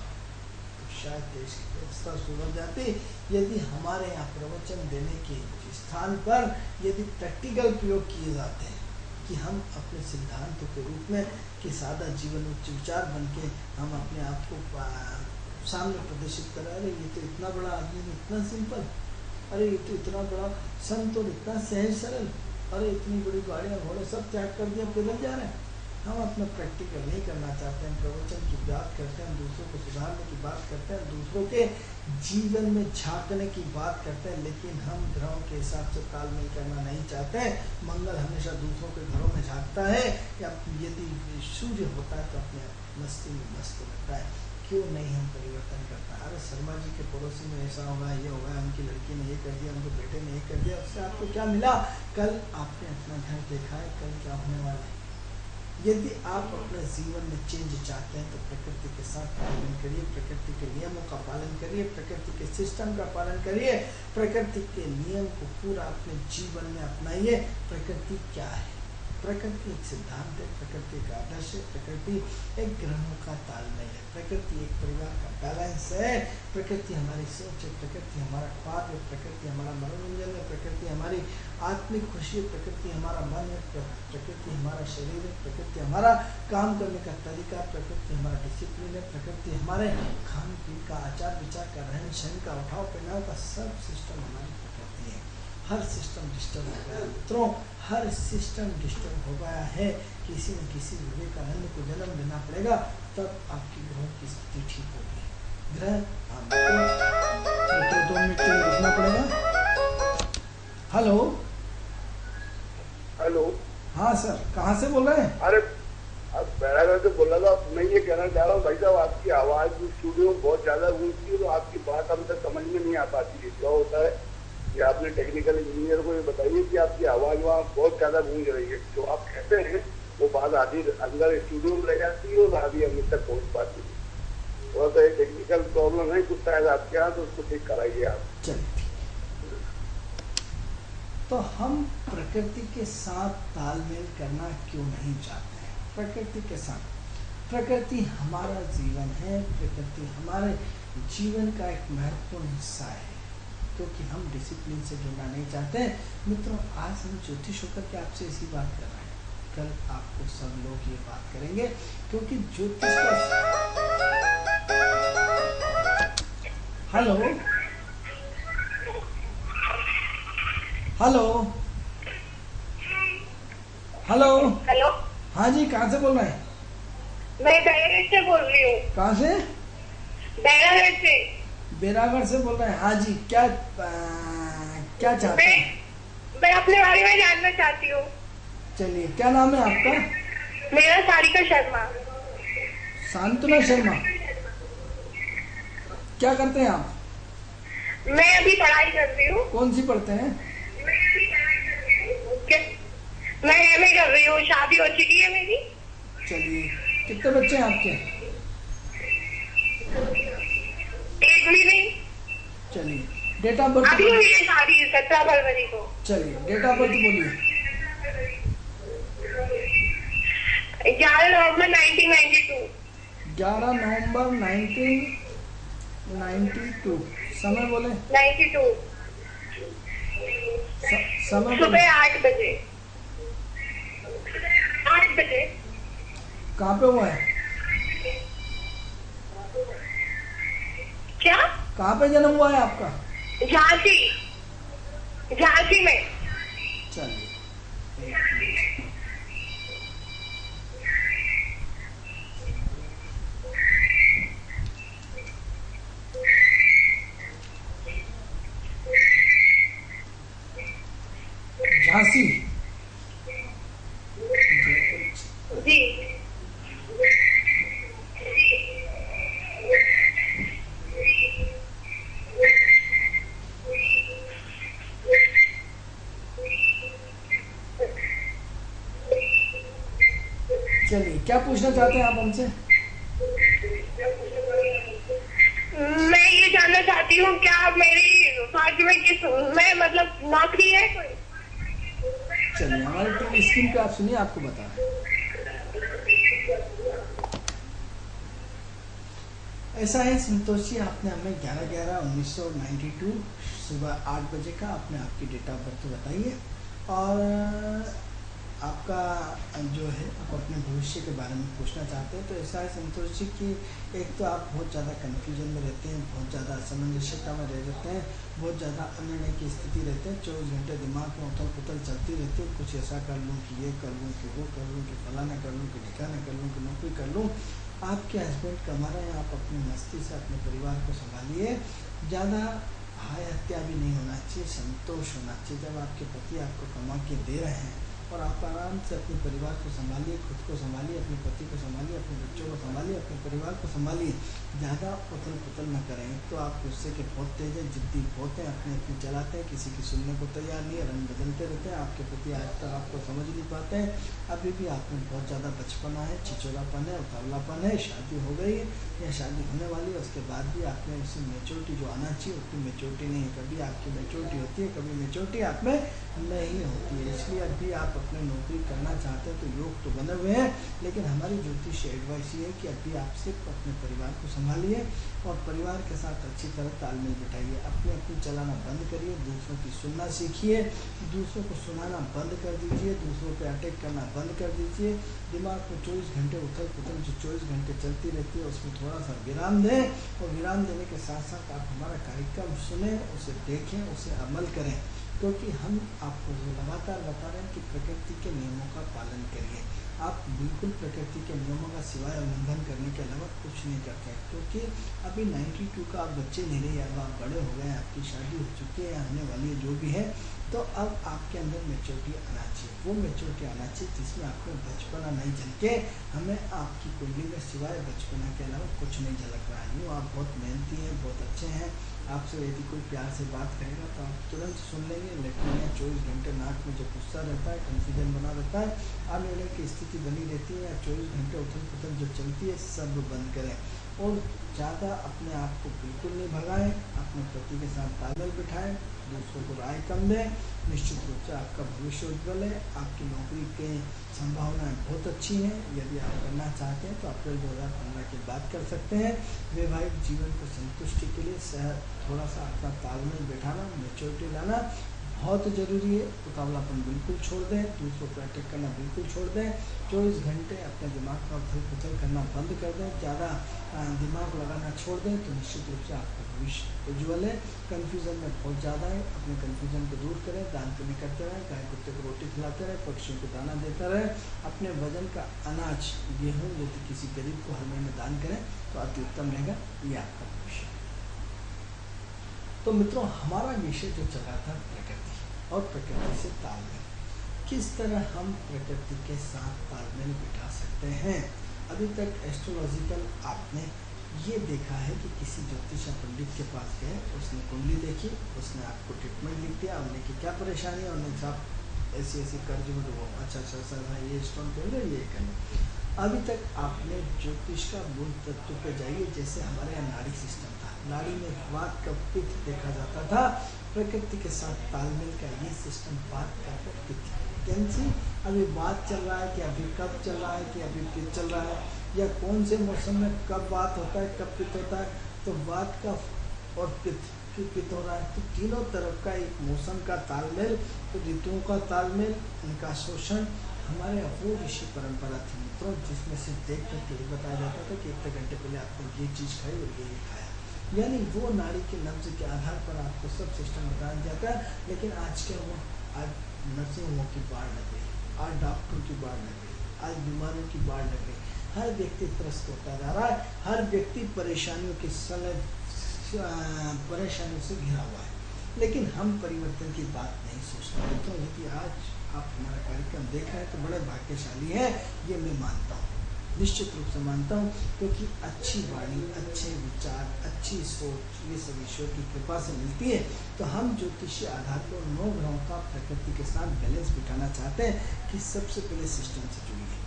तो शायद देश की व्यवस्था सुधर जाती। यदि हमारे यहाँ प्रवचन देने के स्थान पर यदि प्रैक्टिकल प्रयोग किए जाते हैं कि हम अपने सिद्धांतों के रूप में कि सादा जीवन उच्च विचार बन के हम अपने आप को सामने प्रदर्शित करा, अरे ये तो इतना बड़ा आदमी, इतना सिंपल, अरे ये तो इतना बड़ा संत और इतना सहज सरल, अरे इतनी बड़ी गाड़ियाँ घोड़े सब त्याग कर दिया, पैदल जा रहे हैं। हम अपना प्रैक्टिकल नहीं करना चाहते हैं, प्रवचन की बात करते हैं, दूसरों को सुधारने की बात करते हैं, दूसरों के जीवन में झांकने की बात करते हैं, लेकिन हम ग्रहों के हिसाब से तालमेल करना नहीं चाहते हैं। मंगल हमेशा दूसरों के घरों में झांकता है, या यदि सूर्य होता है तो अपने मस्ती में मस्त रहता है। क्यों नहीं हम परिवर्तन करता? अरे शर्मा जी के पड़ोसी में ऐसा होगा, ये होगा, उनकी लड़की ने ये कर दिया, उनके बेटे ने ये कर दिया, उससे आपको क्या मिला? कल आपने अपना घर देखा है, कल क्या होने वाला है? यदि आप अपने जीवन में चेंज चाहते हैं तो प्रकृति के साथ तालमेल करिए, प्रकृति के नियमों का पालन करिए, प्रकृति के सिस्टम का पालन करिए, प्रकृति के नियम को पूरा अपने जीवन में अपनाइए। प्रकृति क्या है? प्रकृति एक सिद्धांत है, प्रकृति का आदर्श है, प्रकृति एक ग्रहों का तालमेल है, प्रकृति एक परिवार का बैलेंस है, प्रकृति हमारी सोच है, प्रकृति हमारा ख्वाब है, प्रकृति हमारा मनोरंजन है, प्रकृति हमारी आत्मिक खुशी है, प्रकृति हमारा मन है, प्रकृति हमारा शरीर है, प्रकृति हमारा काम करने का तरीका, प्रकृति हमारा डिसिप्लिन है, प्रकृति हमारे खान पीन का, आचार विचार का, रहन सहन का, उठाव पहनाव का, सब सिस्टम हमारी प्रकृति है। हर सिस्टम डिस्टर्ब हो गया मित्रों, हर सिस्टम डिस्टर्ब हो गया है। किसी न किसी विवेकानंद को जन्म देना पड़ेगा, तब आपकी ग्रहों की स्थिति ठीक होगी। ग्रह तो 2 मिनट के लिए रुकना पड़ेगा। हेलो हेलो, हाँ सर, कहाँ से बोल रहे हैं? अरे अब बैरागढ़ से बोल रहा था। मैं ये कहना चाह रहा हूँ भाई साहब, आपकी आवाज स्टूडियो में बहुत ज्यादा गूंजती है, तो आपकी बात हम तक समझ में नहीं आ पाती है। क्या होता है कि आपने टेक्निकल इंजीनियर को ये बताइए कि आपकी आवाज वहाँ बहुत ज्यादा गूंज रही है। जो आप कहते हैं वो बात आधी अंदर स्टूडियो में रह जाती है और आधी हम तक पहुँच पाती है। थोड़ा सा टेक्निकल प्रॉब्लम है कुछ शायद आपके यहाँ, तो उसको ठीक कराइए आप। चलिए, तो हम प्रकृति के साथ तालमेल करना क्यों नहीं चाहते हैं? प्रकृति के साथ, प्रकृति हमारा जीवन है, प्रकृति हमारे जीवन का एक महत्वपूर्ण हिस्सा है, क्योंकि हम डिसिप्लिन से जुड़ना नहीं चाहते। मित्रों, आज हम ज्योतिष होकर के आपसे इसी बात कर रहे हैं, कल आपको सब लोग ये बात करेंगे, क्योंकि ज्योतिष का हेलो हेलो हेलो हेलो, हाँ जी, कहाँ से बोल रहे हैं? मैं बैरागढ़ से बोल रही हूँ। कहाँ से? बैरागढ़ से। बैरागढ़ से बोल रहे हैं। हाँ जी, क्या चाहते हैं? मैं अपने बारे में जानना चाहती हूँ। चलिए, क्या नाम है आपका? मेरा सारिका शर्मा। शांतना शर्मा। क्या करते हैं आप? मैं अभी पढ़ाई कर रही हूँ। कौन सी पढ़ते हैं? मैं एमए कर रही हूँ, शादी हो चुकी है मेरी। चलिए, कितने बच्चे हैं आपके? एक भी नहीं। चलिए, डेट ऑफ बर्थ अभी हुई है शादी 17 फरवरी को। चलिए, डेट ऑफ बर्थ बोलिए। 11 नवंबर 1992। 11 नवंबर 1992। 92 समय बोले 92 समय बोले सुबह 8 बजे 8 बजे। कहाँ पे हुआ है? क्या? कहाँ पे जन्म हुआ है आपका? झांसी, झांसी में। चलिए एक मिनट। झांसी जी। चलिए क्या पूछना चाहते हैं आप हमसे? मैं ये जानना चाहती हूँ क्या मेरी भाग्य में किस में मतलब नौकरी है कोई? चलिए हमारे टीवी स्क्रीन पे आप सुनिए, आपको बता रहे हैं। ऐसा है संतोष जी, आपने हमें 11/11/1992 सुबह 8 बजे का आपने आपकी डेट ऑफ बर्थ बताइए और आपका जो है आप अपने भविष्य के बारे में पूछना चाहते हैं। तो ऐसा है संतोष जी कि एक तो आप बहुत ज़्यादा कन्फ्यूजन में रहते हैं, बहुत ज़्यादा असमंजसता में रहते हैं, बहुत ज़्यादा अनिर्णय की स्थिति रहते हैं। 24 घंटे दिमाग में उथल पुथल चलती रहती है, कुछ ऐसा कर लूँ कि ये कर लूँ कि वो कर लूँ कि फलाना कर लूँ कि ठिकाना कर लूँ कि नौकरी कर लूँ। आपके हस्बैंड कमा रहे हैं, आप अपनी मस्ती से अपने परिवार को संभालिए। ज़्यादा हाय हत्या भी नहीं होना चाहिए, संतोष होना चाहिए। जब आपके पति आपको कमा के दे रहे हैं और आप आराम से अपने परिवार को संभालिए, खुद को संभालिए, अपने पति को संभालिए, अपने बच्चों को संभालिए, अपने परिवार को संभालिए। ज़्यादा उथल पुथल न करें। तो आप गुस्से के बहुत तेज हैं, जिद्दी बहुत हैं, अपने चलाते हैं, किसी की सुनने को तैयार नहीं है, रंग बदलते रहते हैं। आपके पति आज तक आपको समझ नहीं पाते हैं। अभी भी आप में बहुत ज़्यादा बचपना है, छिचोरापन है, उतावलापन है। शादी हो गई या शादी होने वाली है, उसके बाद भी आप में उसी मेच्योरिटी जो आना चाहिए उतनी मेच्योरिटी नहीं है। कभी आपकी मेच्योरिटी होती है, कभी मेच्योरिटी आप में नहीं होती है। इसलिए अभी आप अपनी नौकरी करना चाहते हैं तो योग तो बने हुए हैं, लेकिन हमारी ज्योतिष एडवाइस ये है कि अभी आप सिर्फ अपने परिवार को संभालिए और परिवार के साथ अच्छी तरह तालमेल बिठाइए। अपने चलाना बंद करिए, दूसरों की सुनना सीखिए, दूसरों को सुनाना बंद कर दीजिए, दूसरों पे अटैक करना बंद कर दीजिए। दिमाग में 24 घंटे उथल पुथल जो 24 घंटे चलती रहती है उसमें थोड़ा सा विराम दें और विराम देने के साथ साथ आप हमारा कार्यक्रम सुने, उसे देखें, उसे अमल करें। क्योंकि हम आपको लगातार बता रहे हैं कि प्रकृति के नियमों का पालन करिए। आप बिल्कुल प्रकृति के नियमों का सिवाय उल्लंघन करने के अलावा कुछ नहीं करते हैं। क्योंकि अभी 92 का आप बच्चे नहीं रहे, अब आप बड़े हो गए हैं, आपकी शादी हो चुकी है, आने वाली है जो भी है, तो अब आपके अंदर मेच्योरिटी आना चाहिए। वो मेच्योरिटी आना चाहिए जिसमें आपको बचपना नहीं झलके। हमें आपकी कुंडली में सिवाय बचपना के अलावा कुछ नहीं झलक रहा है। यूँ आप बहुत मेहनती हैं, बहुत अच्छे हैं। आपसे यदि कोई प्यार से बात करेगा तो आप तुरंत सुन लेंगे, लेकिन 24 घंटे नाक में जो गुस्सा रहता है, कन्फ्यूजन बना रहता है, अनिर्णय की स्थिति बनी रहती है, या 24 घंटे उथल पुथल जो चलती है, सब बंद करें और ज़्यादा अपने आप को बिल्कुल नहीं भगाएं। अपने पति के साथ तालमेल बिठाएं, दूसरों को राय कम दें। निश्चित रूप से आपका भविष्य उज्ज्वल है। आपकी नौकरी की संभावनाएं बहुत अच्छी हैं। यदि आप करना चाहते हैं तो अप्रैल 2015 की बात कर सकते हैं। वैवाहिक जीवन को संतुष्टि के लिए थोड़ा सा अपना तालमेल बैठाना, मेच्योरिटी लाना बहुत ज़रूरी है। उतावलापन बिल्कुल छोड़ दें, दूसरों पर अटैक करना बिल्कुल छोड़ दें। 24 घंटे अपने दिमाग का उथल पुथल करना बंद कर दें, ज़्यादा दिमाग लगाना छोड़ दें, तो निश्चित रूप से आपका भविष्य उज्ज्वल है। कन्फ्यूज़न में बहुत ज़्यादा है, अपने कन्फ्यूज़न को दूर करें, दान पुण्य करते रहें, गाय कुत्ते को रोटी खिलाते रहें, पक्षियों को दाना देते रहें। अपने वजन का अनाज गेहूँ यदि किसी गरीब को हर महीने दान करें तो अति उत्तम रहेगा। ये आपका भविष्य। तो मित्रों, हमारा विषय जो चला था प्रकृति और प्रकृति से तालमेल, किस तरह हम प्रकृति के साथ तालमेल बिठा सकते हैं। अभी तक एस्ट्रोलॉजिकल आपने ये देखा है कि किसी ज्योतिष पंडित के पास गए, उसने कुंडली देखी, उसने आपको ट्रीटमेंट लिख दिया, उन्हें कि क्या परेशानी है, उन्हें साहब ऐसी ऐसी कर्ज में वो अच्छा सर ये स्टोन कर लो, ये करें। अभी तक आपने ज्योतिष का मूल तत्व पे जाइए। जैसे हमारे यहाँ नाड़ी सिस्टम था, नाड़ी में वात का पित्त देखा जाता था। प्रकृति के साथ तालमेल का ये सिस्टम बात का पित्त कैंसी अभी बात चल रहा है कि अभी कब चल रहा है कि अभी पित्त चल रहा है, या कौन से मौसम में कब बात होता है, कब पित्त होता है। तो वात कफ और पित्त पित्त हो रहा है। तो तीनों तरफ का एक मौसम का तालमेल, तो ऋतुओं का तालमेल, उनका शोषण हमारे अपूर्व ऋषि परंपरा थी मित्रों, जिसमें से देख कर ये बताया जाता था कि इतने घंटे पहले आपने ये चीज़ खाई और ये खाया, यानी वो नाड़ी के नब्ज के आधार पर आपको सब सिस्टम बताया जाता है। लेकिन आज क्या हुआ, आज नर्सिंग होम की बाढ़ लग गई, आज डॉक्टर की बाढ़ लग गई, आज बीमारियों की बाढ़ लग गई, हर व्यक्ति त्रस्त होता जा रहा है, हर व्यक्ति परेशानियों के परेशानियों से घिरा हुआ है। लेकिन हम परिवर्तन की बात नहीं सोचते। तो यदि आज आप हमारा कार्यक्रम देख रहे हैं तो बड़े भाग्यशाली हैं, ये मैं मानता हूँ, निश्चित रूप से मानता हूँ, क्योंकि अच्छी वाणी, अच्छे विचार, अच्छी सोच ये सब ईश्वर की कृपा से मिलती है। तो हम ज्योतिषीय आधार पर 9 ग्रहों का प्रकृति के साथ बैलेंस बिठाना चाहते हैं कि सबसे पहले सिस्टम से जुड़िए।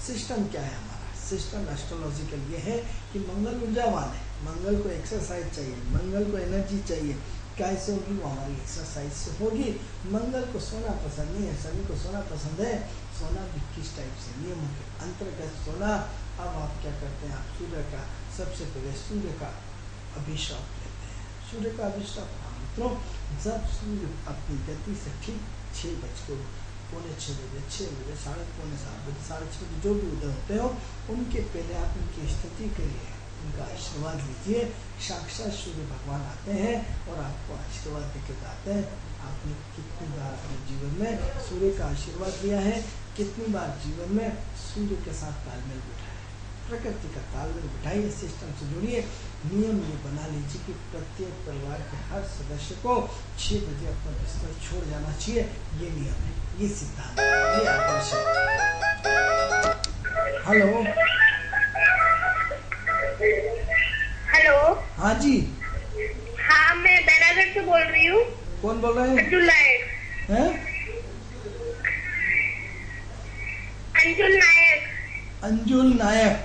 सिस्टम क्या है हमारा? सिस्टम एस्ट्रोलॉजिकल ये है कि मंगल ऊर्जावान है, मंगल को एक्सरसाइज चाहिए, मंगल को एनर्जी चाहिए। कैसे होगी? वो हमारी एक्सरसाइज से होगी। मंगल को सोना पसंद नहीं है, सभी को सोना पसंद है। सोना भी किस टाइप से? नियमों के अंतर्गत सोना। अब आप क्या करते हैं? आप सूर्य का सबसे पहले सूर्य का अभिशाप लेते हैं। सूर्य का अभिशाप मित्रों, जब सूर्य अपनी गति से ठीक 6 बजकर पौने 6 बजे, 6 बजे, 6:45 बजे, 6:30 बजे जो भी उदय होते हो, उनके पहले आप उनकी स्थिति करिए, उनका आशीर्वाद लीजिए। साक्षात सूर्य भगवान आते हैं और आपको आशीर्वाद देकर जाते हैं। आपने कितनी बार अपने जीवन में सूर्य का आशीर्वाद लिया है? कितनी बार जीवन में सूर्य के साथ तालमेल बिठाया? प्रकृति का तालमेल बिठाइए, सिस्टम से जुड़िए। नियम ये बना लीजिए कि प्रत्येक परिवार के हर सदस्य को 6 बजे अपना बिस्तर छोड़ जाना चाहिए। ये नियम है, ये सिद्धांत है, ये आदर्श है। Hello hello. हाँ जी। हाँ, मैं बैरागढ़ से बोल रही हूँ। कौन बोल रहे हैं? अंजुल नायक। हैं? अंजुल नायक। अंजुल नायक।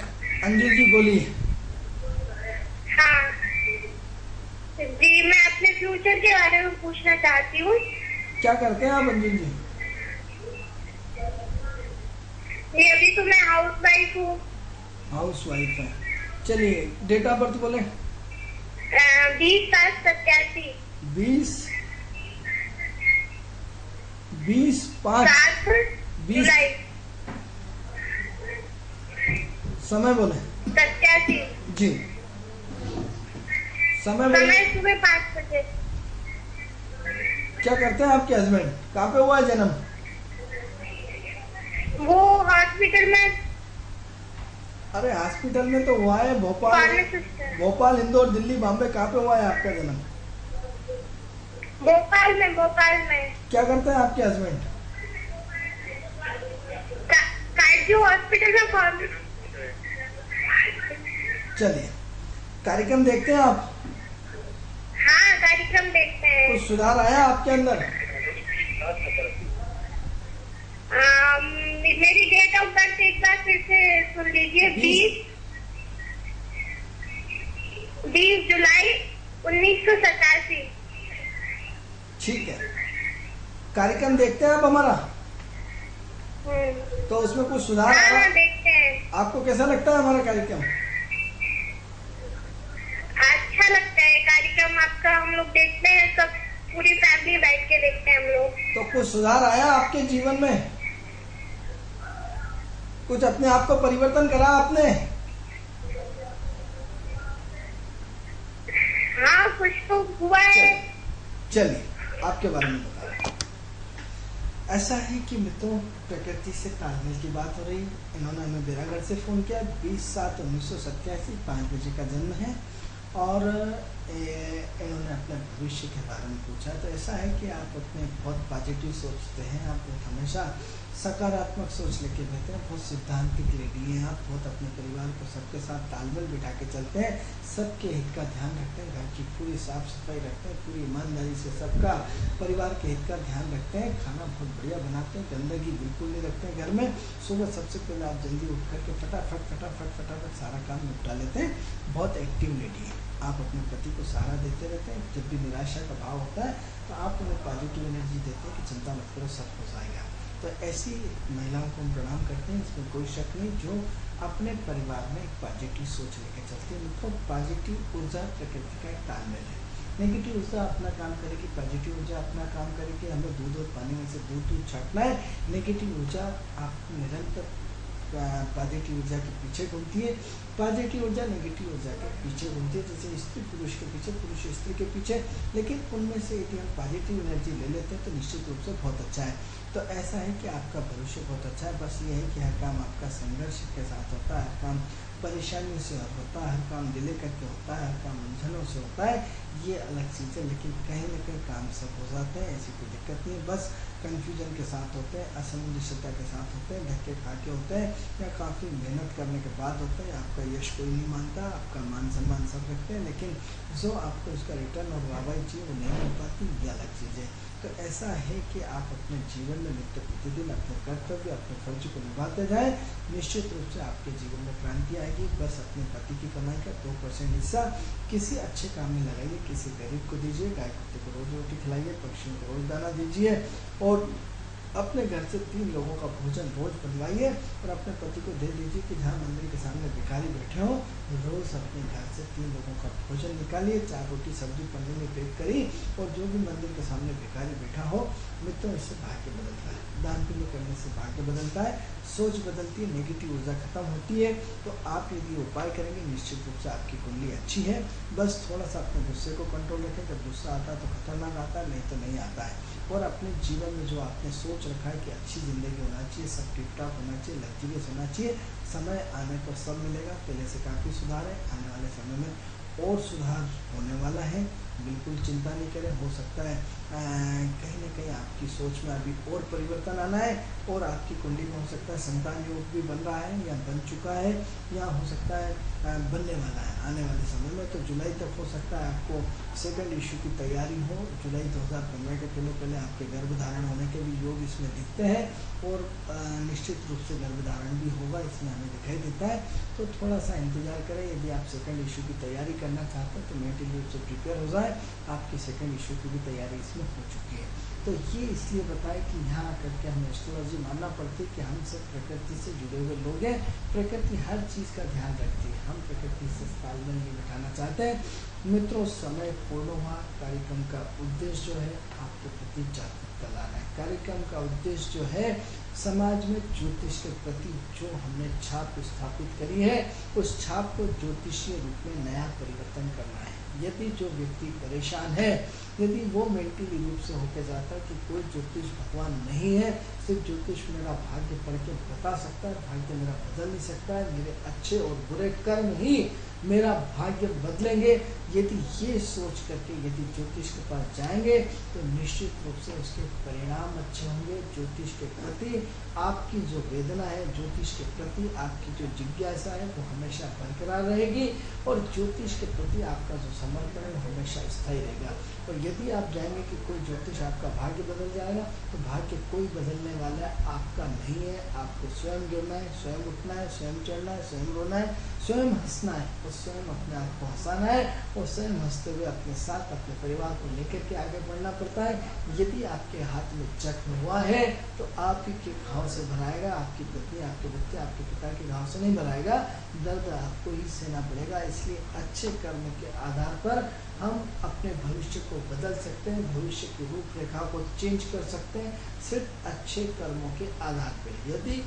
अंजुल जी बोलिए। हाँ जी, मैं अपने फ्यूचर के बारे में पूछना चाहती हूँ। क्या करते हैं आप अंजुल जी? जी, अभी तो मैं हाउस वाइफ हूँ। हाउस वाइफ है। चलिए, डेट ऑफ बर्थ बोले। 20/7/87। 20/5 जुलाई। समय बोले। 87 जी। समय बोले। समय सुबह 5 बजे। क्या करते हैं आपके हस्बैंड? कहाँ पे हुआ है जन्म? वो हॉस्पिटल में। अरे हॉस्पिटल में तो हुआ है, भोपाल, इंदौर, दिल्ली, बॉम्बे, कहाँ पे हुआ है आपका जन्म? भोपाल में। भोपाल में। क्या करते हैं आपके हस्बैंड? काजू हॉस्पिटल में। चलिए, कार्यक्रम देखते हैं आप? हाँ, कार्यक्रम देखते हैं। कुछ सुधार आया आपके अंदर? मेरी डेट ऑफ बर्थ एक बार फिर से सुन लीजिए। 20 जुलाई 1987। ठीक है, कार्यक्रम देखते हैं आप हमारा? तो उसमें कुछ सुधार आया? हाँ, देखते हैं। आपको कैसा लगता है हमारा कार्यक्रम? अच्छा लगता है कार्यक्रम आपका, हम लोग देखते हैं, सब पूरी फैमिली बैठ के देखते हैं हम लोग। तो कुछ सुधार आया आपके जीवन में? कुछ अपने आप को परिवर्तन करा आपने? हाँ, कुछ तो हुआ है। चलिए, आपके बारे में बता रहा हूं। ऐसा है कि मित्रों, प्रकृति से तालमेल की बात हो रही। इन्होंने हमें बैरागढ़ से फ़ोन किया। 20/7/1987, 5 बजे का जन्म है और इन्होंने अपने भविष्य के बारे में पूछा। तो ऐसा है कि आप अपने बहुत पॉजिटिव सोचते हैं, आप बहुत हमेशा सकारात्मक सोच लेके रहते हैं, बहुत सिद्धांतिक लेडी हैं आप, बहुत अपने परिवार को सबके साथ तालमेल बिठा के चलते हैं, सबके हित का ध्यान रखते हैं, घर की पूरी साफ सफाई रखते हैं, पूरी ईमानदारी से सबका परिवार के हित का ध्यान रखते हैं, खाना बहुत बढ़िया बनाते हैं, गंदगी बिल्कुल नहीं रखते हैं घर में। सुबह सबसे पहले आप जल्दी उठ करके फटाफट सारा काम निपटा लेते हैं। बहुत एक्टिव लेडी है आप, अपने पति को सहारा देते रहते हैं। जब भी निराशा का भाव होता है तो आप उन्हें पॉजिटिव एनर्जी देते हैं कि चिंता मत करो, सब हो जाएगा। तो ऐसी महिलाओं को हम प्रणाम करते हैं, इसमें कोई शक नहीं, जो अपने परिवार में एक पॉजिटिव सोच लेकर चलती है। मित्रों, पॉजिटिव ऊर्जा प्रकृति का एक तालमेल है। नेगेटिव ऊर्जा अपना काम करेगी, पॉजिटिव ऊर्जा अपना काम करेगी। हमें दूध और पानी में से दूध छाटना है। नेगेटिव ऊर्जा आपको निरंतर पॉजिटिव ऊर्जा के पीछे घूमती है। पॉजिटिव ऊर्जा नेगेटिव ऊर्जा के पीछे घूमती है, जैसे स्त्री पुरुष के पीछे, पुरुष स्त्री के पीछे। लेकिन उनमें से यदि हम पॉजिटिव एनर्जी ले लेते हैं तो निश्चित रूप से बहुत अच्छा है। तो ऐसा है कि आपका भविष्य बहुत अच्छा है। बस ये है कि हर काम आपका संघर्ष के साथ होता है, हर काम परेशानियों से होता है, हर काम डिले करके होता है, हर काम उलझनों से होता है, ये अलग चीज़ है। लेकिन कहीं ना कहीं काम सब हो जाते हैं, ऐसी कोई दिक्कत नहीं है। बस कन्फ्यूजन के साथ होते हैं, असमंजसता के साथ होते हैं, धक्के खा के होते हैं, या काफ़ी मेहनत करने के बाद होते हैं। आपका यश कोई नहीं मानता, आपका मान सम्मान सब रखते हैं, लेकिन जो आपको इसका रिटर्न और वाहवाही चाहिए वो नहीं मिल पाती, ये अलग चीज़ है। तो ऐसा है कि आप अपने जीवन में नित्य प्रतिदिन अपने कर्तव्य, अपने फर्ज को निभाते जाएं। निश्चित रूप से आपके जीवन में क्रांति आएगी। बस अपने पति की कमाई का 2% हिस्सा किसी अच्छे काम में लगाइए, किसी गरीब को दीजिए, गाय कुत्ते को रोज रोटी खिलाइए, पक्षियों को रोज दाना दीजिए, और अपने घर से 3 लोगों का भोजन रोज बनवाइए, और अपने पति को दे दीजिए कि जहाँ मंदिर के सामने भिखारी बैठे हों, रोज अपने घर से 3 लोगों का भोजन निकालिए, 4 रोटी सब्जी पन्नी में पैक करिए, और जो भी मंदिर के सामने भिखारी बैठा हो, मित्रों, इससे भाग्य बदलता है। दान पुण्य करने से भाग्य बदलता है, सोच बदलती है, नेगेटिव ऊर्जा खत्म होती है। तो आप यदि उपाय करेंगे, निश्चित रूप से आपकी कुंडली अच्छी है। बस थोड़ा सा अपने गुस्से को कंट्रोल रखें। जब गुस्सा आता है तो खतरनाक आता है, नहीं तो नहीं आता है। और अपने जीवन में जो आपने सोच रखा है कि अच्छी ज़िंदगी होना चाहिए, सब टिप टॉप होना चाहिए, लग्जरियस होना चाहिए, समय आने पर सब मिलेगा। पहले से काफ़ी सुधार है, आने वाले समय में और सुधार होने वाला है। बिल्कुल चिंता नहीं करें। हो सकता है कहीं ना कहीं आपकी सोच में अभी और परिवर्तन आना है, और आपकी कुंडली में हो सकता है संतान योग भी बन रहा है, या बन चुका है, या हो सकता है बनने वाला है आने वाले समय में। तो जुलाई तक हो सकता है आपको सेकंड इशू की तैयारी हो। जुलाई 2015 के पहले आपके गर्भधारण होने के भी योग इसमें दिखते हैं, और निश्चित रूप से गर्भधारण भी होगा, इसमें हमें दिखाई देता है। तो थोड़ा सा इंतजार करें। यदि आप सेकंड इशू की तैयारी करना चाहते हैं तो मेंटली रूप से प्रिपेयर हो जाए। आपकी सेकंड इशू की भी तैयारी इसमें हो चुकी है। तो ये इसलिए बताएं कि यहाँ आकर के हमें एस्ट्रोलॉजी मानना पड़ती है कि हम सब प्रकृति से जुड़े हुए लोग हैं। प्रकृति हर चीज़ का ध्यान रखती है, हम प्रकृति से तालमेल नहीं बिठाना चाहते हैं। मित्रों, समय पूर्ण हुआ। कार्यक्रम का उद्देश्य जो है आपके प्रति जागरूकता लाना है। कार्यक्रम का उद्देश्य जो है समाज में ज्योतिष के प्रति जो हमने छाप स्थापित करी है, उस छाप को ज्योतिषीय रूप में नया परिवर्तन करना है। यदि जो व्यक्ति परेशान है, यदि वो मेंटली रूप से होकर जाता है कि कोई ज्योतिष भगवान नहीं है, सिर्फ ज्योतिष मेरा भाग्य पढ़ के बता सकता है, भाग्य मेरा बदल नहीं सकता है, मेरे अच्छे और बुरे कर्म ही मेरा भाग्य बदलेंगे, यदि ये सोच करके यदि ज्योतिष के पास जाएंगे तो निश्चित रूप से उसके परिणाम अच्छे होंगे। ज्योतिष के प्रति आपकी जो वेदना है, ज्योतिष के प्रति आपकी जो जिज्ञासा है, वो हमेशा बरकरार रहेगी, और ज्योतिष के प्रति आपका जो समर्पण है वो हमेशा स्थायी रहेगा। और यदि आप जाएंगे कि कोई ज्योतिष आपका भाग्य बदल जाएगा, तो भाग्य कोई बदलने वाला आपका नहीं है। आपको स्वयं गिरना है, स्वयं उठना है, स्वयं चढ़ना है, स्वयं रोना है, स्वयं हंसना है, और स्वयं अपने आप को हंसाना है, और स्वयं हंसते हुए अपने साथ अपने परिवार को लेकर के आगे बढ़ना पड़ता है। यदि आपके हाथ में जख्म हुआ है तो आप ही के घाव से भराएगा, आपकी पत्नी, आपके बच्चे, आपके पिता के घाव से नहीं भराएगा, दर्द आपको ही सहना पड़ेगा। इसलिए अच्छे कर्म के आधार पर हम अपने भविष्य को बदल सकते हैं, भविष्य की रूपरेखा को चेंज कर सकते हैं, सिर्फ अच्छे कर्मों के आधार पर। यदि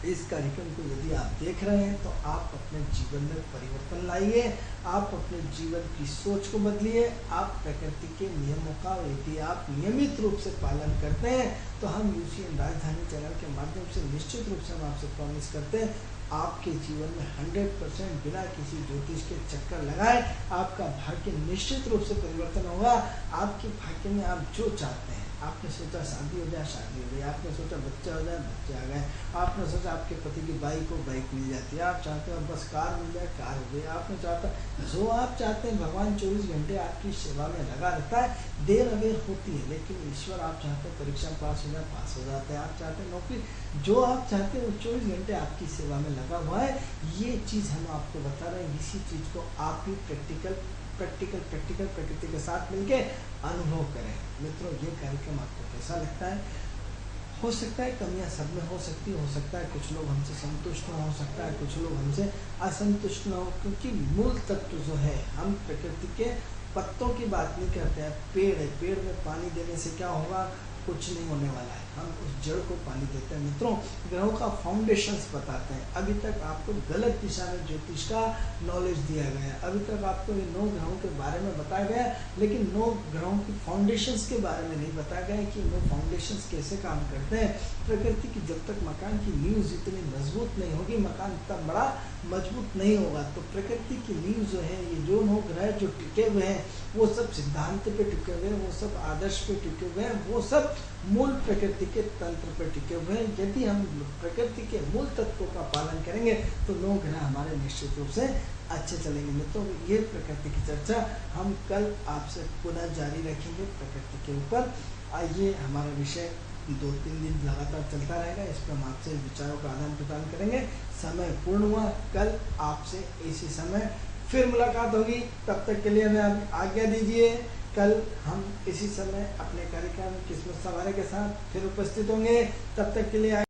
इस कार्यक्रम को यदि आप देख रहे हैं तो आप अपने जीवन में परिवर्तन लाइए, आप अपने जीवन की सोच को बदलिए। आप प्रकृति के नियमों का यदि आप नियमित रूप से पालन करते हैं तो हम यूसीएन राजधानी चैनल के माध्यम से निश्चित रूप से हम आपसे प्रॉमिस करते हैं, आपके जीवन में 100% बिना किसी ज्योतिष के चक्कर लगाए आपका भाग्य निश्चित रूप से परिवर्तन होगा। आपके भाग्य में आप जो चाहते हैं, आपने सोचा शादी हो जाए, शादी हो गई, आपने सोचा बच्चा हो जाए, बच्चे आ गए, आपने सोचा आपके पति की बाइक हो, बाइक मिल जाती है, आप चाहते हो बस कार मिल जाए, कार हो गई, आपने चाहता जो आप चाहते हैं, भगवान 24 घंटे आपकी सेवा में लगा रहता है। देर अबेर होती है, लेकिन ईश्वर आप चाहते हैं परीक्षा पास हो जाए, पास हो जाते हैं, आप चाहते हैं नौकरी, जो आप चाहते हैं वो 24 घंटे आपकी सेवा में लगा हुआ है। ये चीज़ हम आपको बता रहे हैं, इसी चीज़ को आप भी प्रैक्टिकल प्रकृति के साथ मिलके अनुभव करें। मित्रों, ये कार्यक्रम आपको कैसा लगता है? हो सकता है कमियां सब में हो सकता है कुछ लोग हमसे संतुष्ट न हो सकता है कुछ लोग हमसे असंतुष्ट न हो, क्योंकि मूल तत्व जो है, हम प्रकृति के पत्तों की बात नहीं करते हैं, पेड़ है, पेड़ में पानी देने से क्या होगा, कुछ नहीं होने वाला है, हम उस जड़ को पानी देते हैं। मित्रों, ग्रहों का फाउंडेशंस बताते हैं। अभी तक आपको गलत दिशा में ज्योतिष का नॉलेज दिया गया है, अभी तक आपको ये 9 ग्रहों के बारे में बताया गया है, लेकिन 9 ग्रहों की फाउंडेशंस के बारे में नहीं बताया गया है कि 9 फाउंडेशंस कैसे काम करते हैं। प्रकृति की जब तक मकान की नींव जितनी मजबूत नहीं होगी, मकान इतना बड़ा मजबूत नहीं होगा। तो प्रकृति की नींव जो है, ये जो 9 ग्रह जो टिके हुए हैं, वो सब सिद्धांत पे टिके हुए हैं, वो सब आदर्श पे टिके हुए हैं, वो सब मूल प्रकृति के तंत्र पर टिके हुए हैं। यदि हम प्रकृति के मूल तत्वों का पालन करेंगे तो 9 ग्रह हमारे निश्चित रूप से अच्छे चलेंगे। मित्रों, ये प्रकृति की चर्चा हम कल आपसे पुनः जारी रखेंगे प्रकृति के ऊपर। आइए, हमारा विषय 2-3 दिन लगातार चलता रहेगा, इस पर हम आपसे विचारों का आदान प्रदान करेंगे। समय पूर्ण हुआ, कल आपसे इसी समय फिर मुलाकात होगी। तब तक के लिए हमें आज्ञा दीजिए। कल हम इसी समय अपने कार्यक्रम किस्मत सवारे के साथ फिर उपस्थित होंगे। तब तक के लिए